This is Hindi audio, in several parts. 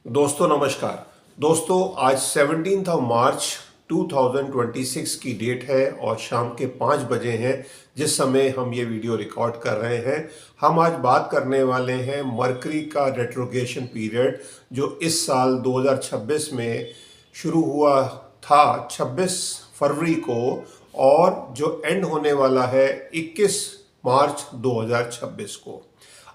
दोस्तों नमस्कार। दोस्तों आज 17 मार्च 2026 की डेट है और शाम के 5 बजे हैं जिस समय हम ये वीडियो रिकॉर्ड कर रहे हैं। हम आज बात करने वाले हैं मरकरी का रेट्रोगेशन पीरियड जो इस साल 2026 में शुरू हुआ था 26 फरवरी को और जो एंड होने वाला है 21 मार्च 2026 को।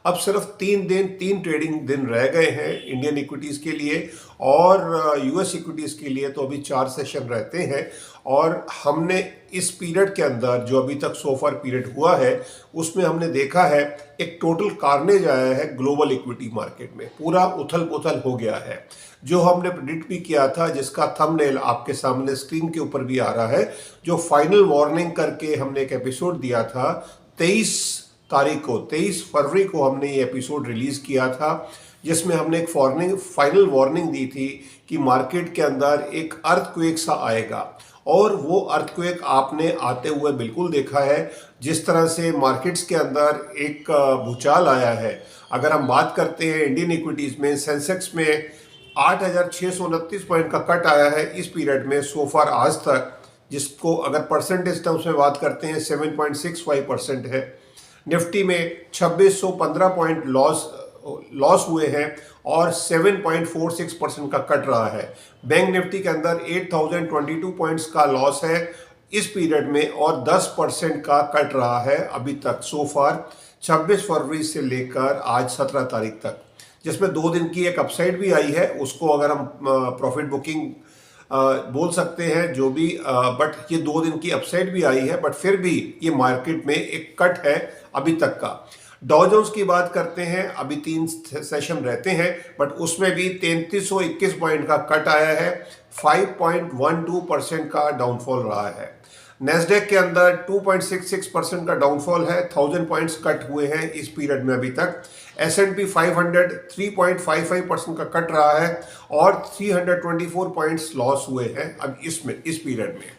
अब सिर्फ 3 ट्रेडिंग दिन रह गए हैं इंडियन इक्विटीज़ के लिए और यूएस इक्विटीज़ के लिए तो अभी 4 सेशन रहते हैं। और हमने इस पीरियड के अंदर जो अभी तक सोफर पीरियड हुआ है उसमें हमने देखा है एक टोटल कार्नेज आया है ग्लोबल इक्विटी मार्केट में। पूरा उथल पुथल हो गया है जो हमने प्रेडिक्ट भी किया था, जिसका थंबनेल आपके सामने स्क्रीन के ऊपर भी आ रहा है। जो फाइनल वार्निंग करके हमने एक एपिसोड दिया था 23 फरवरी को हमने ये एपिसोड रिलीज किया था, जिसमें हमने एक फाइनल वार्निंग दी थी कि मार्केट के अंदर एक अर्थक्वेक सा आएगा। और वो अर्थक्वेक आपने आते हुए बिल्कुल देखा है। जिस तरह से मार्केट्स के अंदर एक भूचाल आया है। अगर हम बात करते हैं इंडियन इक्विटीज में, सेंसेक्स में 8,629 पॉइंट का कट आया है इस पीरियड में सोफार आज तक, जिसको अगर परसेंटेज टर्म्स में बात करते हैं 7.65% है। निफ्टी में 2615 पॉइंट लॉस हुए हैं और 7.46% का कट रहा है। बैंक निफ्टी के अंदर 8022 पॉइंट्स का लॉस है इस पीरियड में और 10% का कट रहा है अभी तक सोफार 26 फरवरी से लेकर आज 17 तारीख तक, जिसमें 2 दिन की एक अपसाइड भी आई है। उसको अगर हम प्रॉफिट बुकिंग बोल सकते हैं जो भी, बट ये 2 दिन की अपसाइड भी आई है, बट फिर भी ये मार्केट में एक कट है अभी तक का। डॉ जोन्स की बात करते हैं, अभी 3 सेशन रहते हैं बट उसमें भी 3321 पॉइंट का कट आया है, 5.12% का डाउनफॉल रहा है। नेस्डेक के अंदर 2.66% का डाउनफॉल है, 1000 पॉइंट्स कट हुए हैं इस पीरियड में अभी तक। S&P 500 3.55% का कट रहा है और 324 पॉइंट्स लॉस हुए हैं अब इस पीरियड में।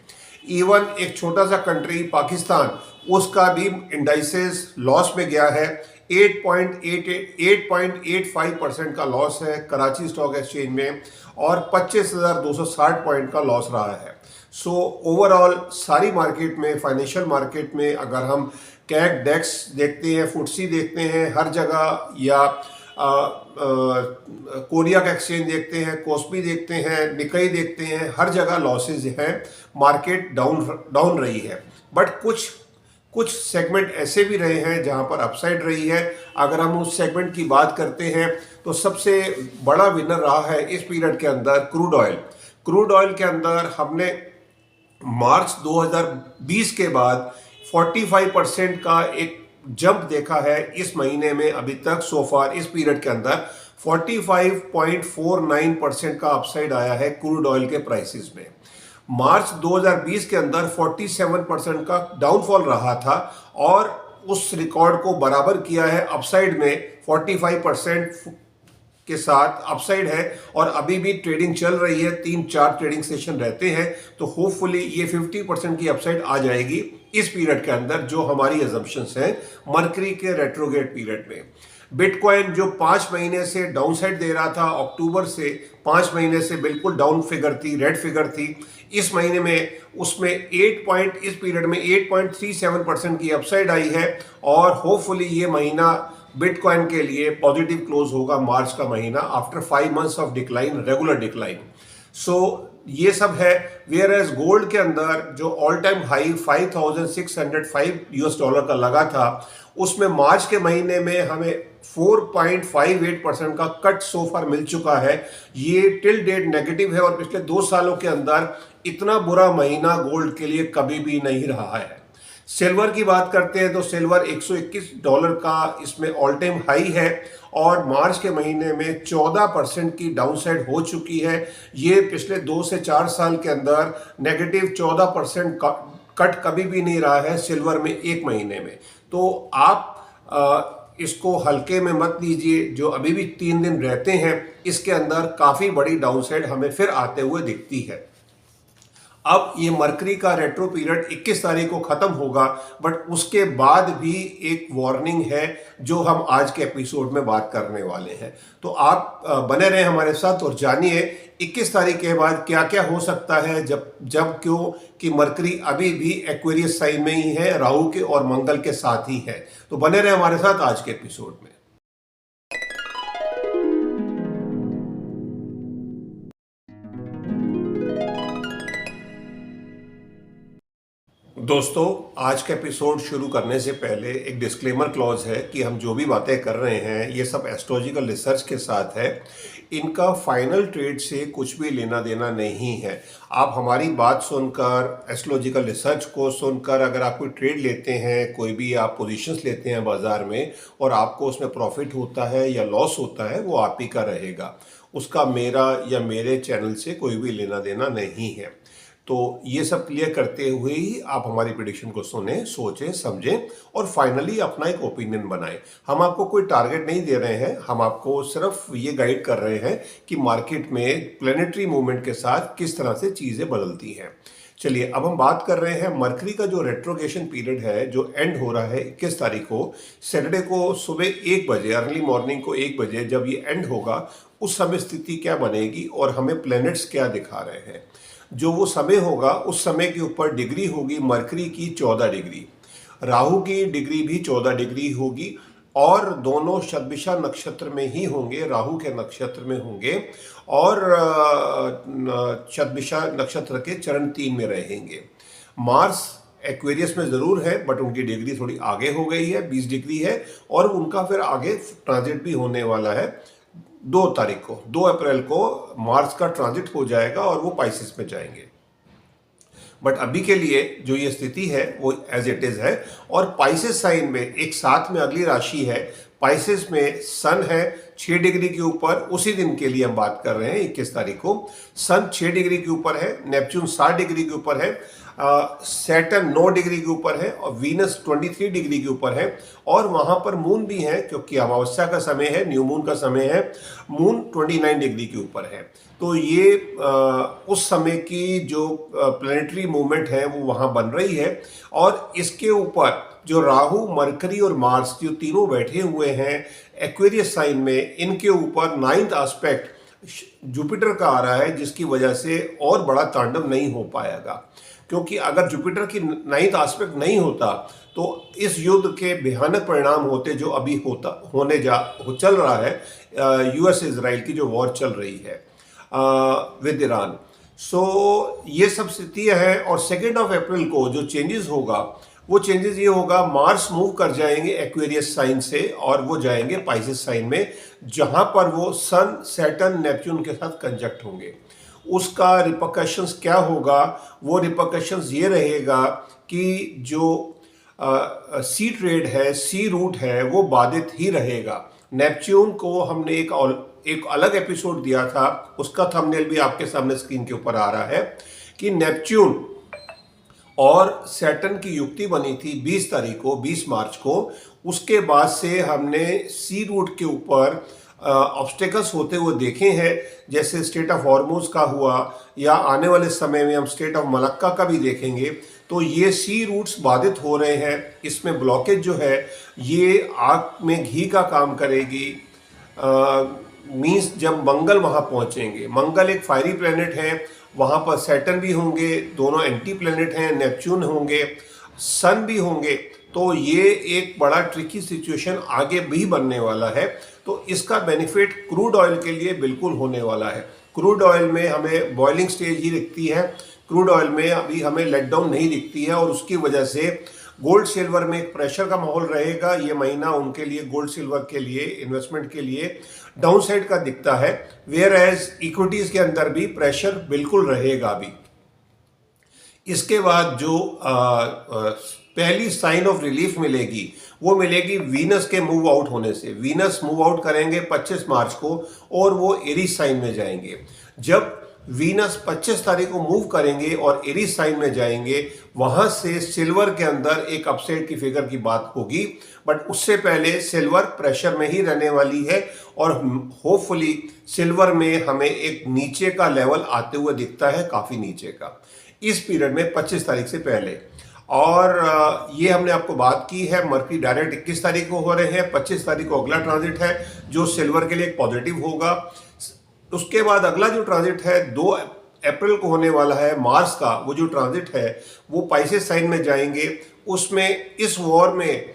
इवन एक छोटा सा कंट्री पाकिस्तान, उसका भी इंडाइसेस लॉस में गया है। 8.85% का लॉस है कराची स्टॉक एक्सचेंज में और 25,260 पॉइंट का लॉस रहा है। सो ओवरऑल सारी मार्केट में, फाइनेंशियल मार्केट में अगर हम कैक डेक्स देखते हैं, फुटसी देखते हैं हर जगह, या कोरिया का एक्सचेंज देखते हैं, कोस्पी देखते हैं, निकाई देखते हैं, हर जगह लॉसेज हैं। मार्केट डाउन रही है बट कुछ सेगमेंट ऐसे भी रहे हैं जहां पर अपसाइड रही है। अगर हम उस सेगमेंट की बात करते हैं तो सबसे बड़ा विनर रहा है इस पीरियड के अंदर क्रूड ऑयल। क्रूड ऑयल के अंदर हमने मार्च 2020 के बाद 45% का एक जंप देखा है इस महीने में। अभी तक सोफार इस पीरियड के अंदर 45.49% का अपसाइड आया है क्रूड ऑयल के प्राइसेस में। मार्च 2020 के अंदर 47% का डाउनफॉल रहा था और उस रिकॉर्ड को बराबर किया है अपसाइड में। 45% के साथ अपसाइड है और अभी भी ट्रेडिंग चल रही है, 3-4 ट्रेडिंग सेशन रहते हैं, तो होपफुली ये 50% की अपसाइड आ जाएगी इस पीरियड के अंदर, जो हमारी अजम्पशंस हैं मरकरी के रेट्रोगेट पीरियड में। बिटकॉइन जो 5 महीने से डाउन साइड दे रहा था, अक्टूबर से 5 महीने से बिल्कुल डाउन फिगर थी, रेड फिगर थी, इस महीने में उसमें इस पीरियड में 8.37% की अपसाइड आई है और होपफुली ये महीना बिटकॉइन के लिए पॉजिटिव क्लोज होगा, मार्च का महीना, after 5 months of decline, regular decline. So ये सब है। वेयर एज गोल्ड के अंदर जो all time high 5,605 US dollar का लगा था, उसमें मार्च के महीने में हमें 4.58% का कट सोफर मिल चुका है। ये टिल डेट नेगेटिव है और पिछले 2 सालों के अंदर इतना बुरा महीना गोल्ड के लिए कभी भी नहीं रहा है। सिल्वर की बात करते हैं तो सिल्वर $121 का इसमें ऑल टाइम हाई है और मार्च के महीने में 14% की डाउनसाइड हो चुकी है। ये पिछले 2 से 4 साल के अंदर नेगेटिव 14% कट कभी भी नहीं रहा है सिल्वर में एक महीने में। तो आप इसको हल्के में मत लीजिए। जो अभी भी 3 दिन रहते हैं इसके अंदर काफ़ी बड़ी डाउनसाइड हमें फिर आते हुए दिखती है। अब ये मरकरी का रेट्रो पीरियड 21 तारीख को खत्म होगा, बट उसके बाद भी एक वार्निंग है जो हम आज के एपिसोड में बात करने वाले हैं। तो आप बने रहें हमारे साथ और जानिए 21 तारीख के बाद क्या क्या हो सकता है, जब जब क्यों कि मरकरी अभी भी एक्वेरियस साइन में ही है, राहु के और मंगल के साथ ही है। तो बने रहें हमारे साथ आज के एपिसोड में। दोस्तों, आज का एपिसोड शुरू करने से पहले एक डिस्क्लेमर क्लॉज है कि हम जो भी बातें कर रहे हैं ये सब एस्ट्रोलॉजिकल रिसर्च के साथ है। इनका फाइनल ट्रेड से कुछ भी लेना देना नहीं है। आप हमारी बात सुनकर, एस्ट्रोलॉजिकल रिसर्च को सुनकर अगर आप कोई ट्रेड लेते हैं, कोई भी आप पोजीशंस लेते हैं बाजार में और आपको उसमें प्रॉफिट होता है या लॉस होता है, वो आप ही का रहेगा। उसका मेरा या मेरे चैनल से कोई भी लेना देना नहीं है। तो ये सब क्लियर करते हुए ही आप हमारी प्रेडिक्शन को सुने, सोचें, समझें और फाइनली अपना एक ओपिनियन बनाएं। हम आपको कोई टारगेट नहीं दे रहे हैं, हम आपको सिर्फ ये गाइड कर रहे हैं कि मार्केट में प्लेनेटरी मूवमेंट के साथ किस तरह से चीज़ें बदलती हैं। चलिए, अब हम बात कर रहे हैं मरकरी का जो रेट्रोगेशन पीरियड है, जो एंड हो रहा है 21 तारीख को, सैटरडे को सुबह 1 बजे, अर्ली मॉर्निंग को 1 बजे जब ये एंड होगा, उस समय स्थिति क्या बनेगी और हमें प्लैनेट्स क्या दिखा रहे हैं। जो वो समय होगा, उस समय के ऊपर डिग्री होगी मरकरी की 14 डिग्री, राहु की डिग्री भी 14 डिग्री होगी और दोनों शतभिषा नक्षत्र में ही होंगे, राहु के नक्षत्र में होंगे और शतभिषा नक्षत्र के चरण 3 में रहेंगे। मार्स एक्वेरियस में ज़रूर है, बट उनकी डिग्री थोड़ी आगे हो गई है, 20 डिग्री है और उनका फिर आगे ट्रांजिट भी होने वाला है। 2 तारीख को, 2 अप्रैल को मार्स का ट्रांजिट हो जाएगा और वो पाइसेस में जाएंगे। बट अभी के लिए जो ये स्थिति है वो एज इट इज है। और पाइसेस साइन में एक साथ में अगली राशि है, पाइसेस में सन है 6 डिग्री के ऊपर। उसी दिन के लिए हम बात कर रहे हैं 21 तारीख को। सन 6 डिग्री के ऊपर है, नेपच्यून 7 डिग्री के ऊपर है, सैटर्न 9 डिग्री के ऊपर है और वीनस 23 डिग्री के ऊपर है। और वहां पर मून भी है, क्योंकि अमावस्या का समय है, न्यू मून का समय है। मून 29 डिग्री के ऊपर है। तो ये उस समय की जो प्लैनेटरी मूवमेंट है वो वहां बन रही है। और इसके ऊपर जो राहु, मरकरी और मार्स जो तीनों बैठे हुए हैं एक्वेरियस साइन में, इनके ऊपर 9th एस्पेक्ट जुपिटर का आ रहा है, जिसकी वजह से और बड़ा तांडव नहीं हो पाएगा। क्योंकि अगर जुपिटर की 9th एस्पेक्ट नहीं होता तो इस युद्ध के भयानक परिणाम होते जो अभी चल रहा है, यूएस इजराइल की जो वॉर चल रही है विद ईरान। सो ये सब स्थितियाँ हैं। और 2 अप्रैल को जो चेंजेस होगा, वो चेंजेस ये होगा, मार्स मूव कर जाएंगे एक्वेरियस साइन से और वो जाएंगे पाइसेस साइन में, जहां पर वो सन, सैटर्न, नेपच्यून के साथ कंजक्ट होंगे। उसका रिपरकशंस क्या होगा? वो रिपरकशंस ये रहेगा कि जो सी ट्रेड है, सी रूट है, वो बाधित ही रहेगा। नेपच्यून को हमने एक अलग एपिसोड दिया था, उसका थंबनेल भी आपके सामने स्क्रीन के ऊपर आ रहा है कि नेपच्यून और सैटर्न की युक्ति बनी थी 20 तारीख को, 20 मार्च को। उसके बाद से हमने सी रूट के ऊपर ऑब्स्टेकल्स होते हुए देखे हैं, जैसे स्टेट ऑफ हॉर्मुज का हुआ, या आने वाले समय में हम स्टेट ऑफ मलक्का का भी देखेंगे। तो ये सी रूट्स बाधित हो रहे हैं। इसमें ब्लॉकेज जो है ये आग में घी का काम करेगी। मीन्स जब मंगल वहाँ पहुँचेंगे, मंगल एक फायरी प्लेनेट है, वहाँ पर सैटर्न भी होंगे, दोनों एंटी प्लेनेट हैं, नेपच्यून होंगे, सन भी होंगे। तो ये एक बड़ा ट्रिकी सिचुएशन आगे भी बनने वाला है। तो इसका बेनिफिट क्रूड ऑयल के लिए बिल्कुल होने वाला है। क्रूड ऑयल में हमें बॉइलिंग स्टेज ही दिखती है, क्रूड ऑयल में अभी हमें लेटडाउन नहीं दिखती है। और उसकी वजह से गोल्ड सिल्वर में एक प्रेशर का माहौल रहेगा। ये महीना उनके लिए, गोल्ड सिल्वर के लिए, इन्वेस्टमेंट के लिए डाउन साइड का दिखता है, वेयर एज इक्विटीज के अंदर भी प्रेशर बिल्कुल रहेगा अभी। इसके बाद जो पहली साइन ऑफ रिलीफ मिलेगी वो मिलेगी वीनस के मूव आउट होने से। वीनस मूव आउट करेंगे 25 मार्च को और वो एरीज साइन में जाएंगे। जब वीनस 25 तारीख को मूव करेंगे और एरीज साइन में जाएंगे, वहां से सिल्वर के अंदर एक अपसाइड की फिगर की बात होगी। बट उससे पहले सिल्वर प्रेशर में ही रहने वाली है और होपफुली सिल्वर में हमें एक नीचे का लेवल आते हुए दिखता है, काफी नीचे का। इस पीरियड में 25 तारीख से पहले। और ये हमने आपको बात की है, मरकरी डायरेक्ट 21 तारीख को हो रहे हैं, 25 तारीख को अगला ट्रांजिट है जो सिल्वर के लिए एक पॉजिटिव होगा। उसके बाद अगला जो ट्रांजिट है 2 अप्रैल को होने वाला है, मार्स का वो जो ट्रांजिट है वो पाइसेस साइन में जाएंगे। उसमें इस वॉर में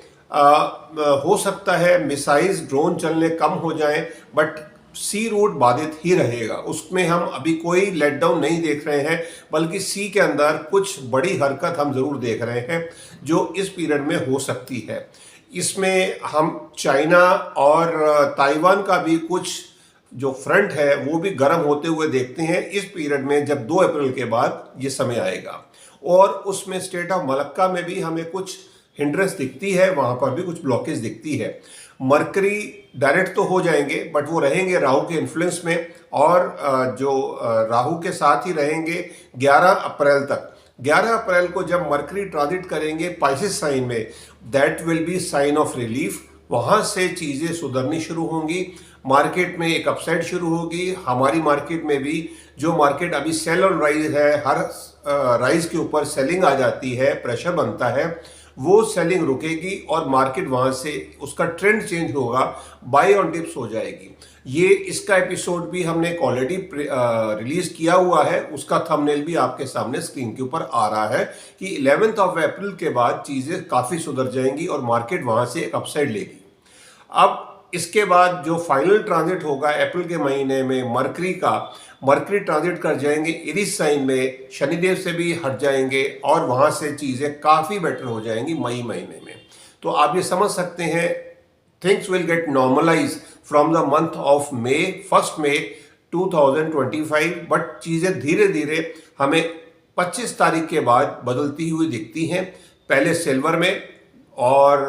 हो सकता है मिसाइल्स ड्रोन चलने कम हो जाएं, बट सी रूट बाधित ही रहेगा। उसमें हम अभी कोई लेटडाउन नहीं देख रहे हैं, बल्कि सी के अंदर कुछ बड़ी हरकत हम जरूर देख रहे हैं जो इस पीरियड में हो सकती है। इसमें हम चाइना और ताइवान का भी कुछ जो फ्रंट है वो भी गर्म होते हुए देखते हैं इस पीरियड में, जब 2 अप्रैल के बाद ये समय आएगा। और उसमें स्टेट ऑफ मलक्का में भी हमें कुछ हिंड्रेंस दिखती है, वहां पर भी कुछ ब्लॉकेज दिखती है। मरकरी डायरेक्ट तो हो जाएंगे, बट वो रहेंगे राहु के इन्फ्लुएंस में, और जो राहु के साथ ही रहेंगे 11 अप्रैल तक। 11 अप्रैल को जब मरकरी ट्रांजिट करेंगे पाइसेस साइन में, that will be sign of relief. वहां से चीजें सुधरनी शुरू होंगी, मार्केट में एक अपसाइड शुरू होगी। हमारी मार्केट में भी, जो मार्केट अभी सेल ऑन राइज है, हर राइज के ऊपर सेलिंग आ जाती है, प्रेशर बनता है, वो सेलिंग रुकेगी और मार्केट वहां से उसका ट्रेंड चेंज होगा, बाय ऑन डिप्स हो जाएगी। ये इसका एपिसोड भी हमने ऑलरेडी रिलीज किया हुआ है, उसका थंबनेल भी आपके सामने स्क्रीन के ऊपर आ रहा है कि 11 अप्रैल के बाद चीजें काफी सुधर जाएंगी और मार्केट वहां से एक अपसाइड लेगी। अब इसके बाद जो फाइनल ट्रांजिट होगा अप्रैल के महीने में मरकरी का, मरकरी ट्रांजिट कर जाएंगे एरीज साइन में, शनिदेव से भी हट जाएंगे और वहां से चीजें काफी बेटर हो जाएंगी मई महीने में। तो आप ये समझ सकते हैं things will get normalize from the month of May, 1 मई 2025। बट चीजें धीरे धीरे हमें 25 तारीख के बाद बदलती हुई दिखती हैं। पहले सिल्वर में और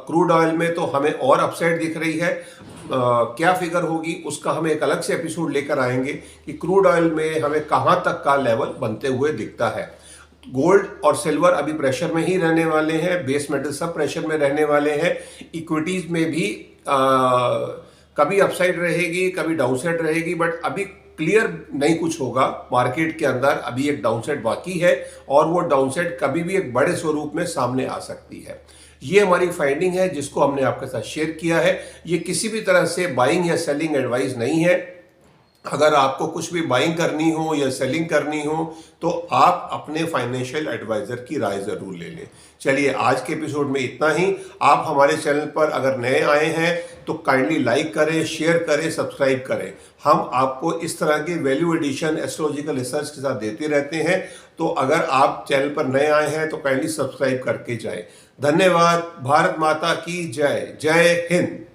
क्रूड ऑयल में तो हमें और अपसाइड दिख रही है। क्या फिगर होगी उसका हम एक अलग से एपिसोड लेकर आएंगे कि क्रूड ऑयल में हमें कहां तक का लेवल बनते हुए दिखता है। गोल्ड और सिल्वर अभी प्रेशर में ही रहने वाले हैं, बेस मेटल सब प्रेशर में रहने वाले हैं। इक्विटीज में भी कभी अपसाइड रहेगी, कभी डाउनसाइड रहेगी, बट अभी क्लियर नहीं कुछ होगा। मार्केट के अंदर अभी एक डाउनसाइड बाकी है और वो डाउनसाइड कभी भी एक बड़े स्वरूप में सामने आ सकती है। ये हमारी फाइंडिंग है जिसको हमने आपके साथ शेयर किया है। ये किसी भी तरह से बाइंग या सेलिंग एडवाइस नहीं है। अगर आपको कुछ भी बाइंग करनी हो या सेलिंग करनी हो तो आप अपने फाइनेंशियल एडवाइजर की राय जरूर ले लें। चलिए आज के एपिसोड में इतना ही। आप हमारे चैनल पर अगर नए आए हैं तो काइंडली लाइक करें, शेयर करें, सब्सक्राइब करें। हम आपको इस तरह के वैल्यू एडिशन एस्ट्रोलॉजिकल रिसर्च के साथ देते रहते हैं। तो अगर आप चैनल पर नए आए हैं तो काइंडली सब्सक्राइब करके जाएं। धन्यवाद। भारत माता की जय। जय हिंद।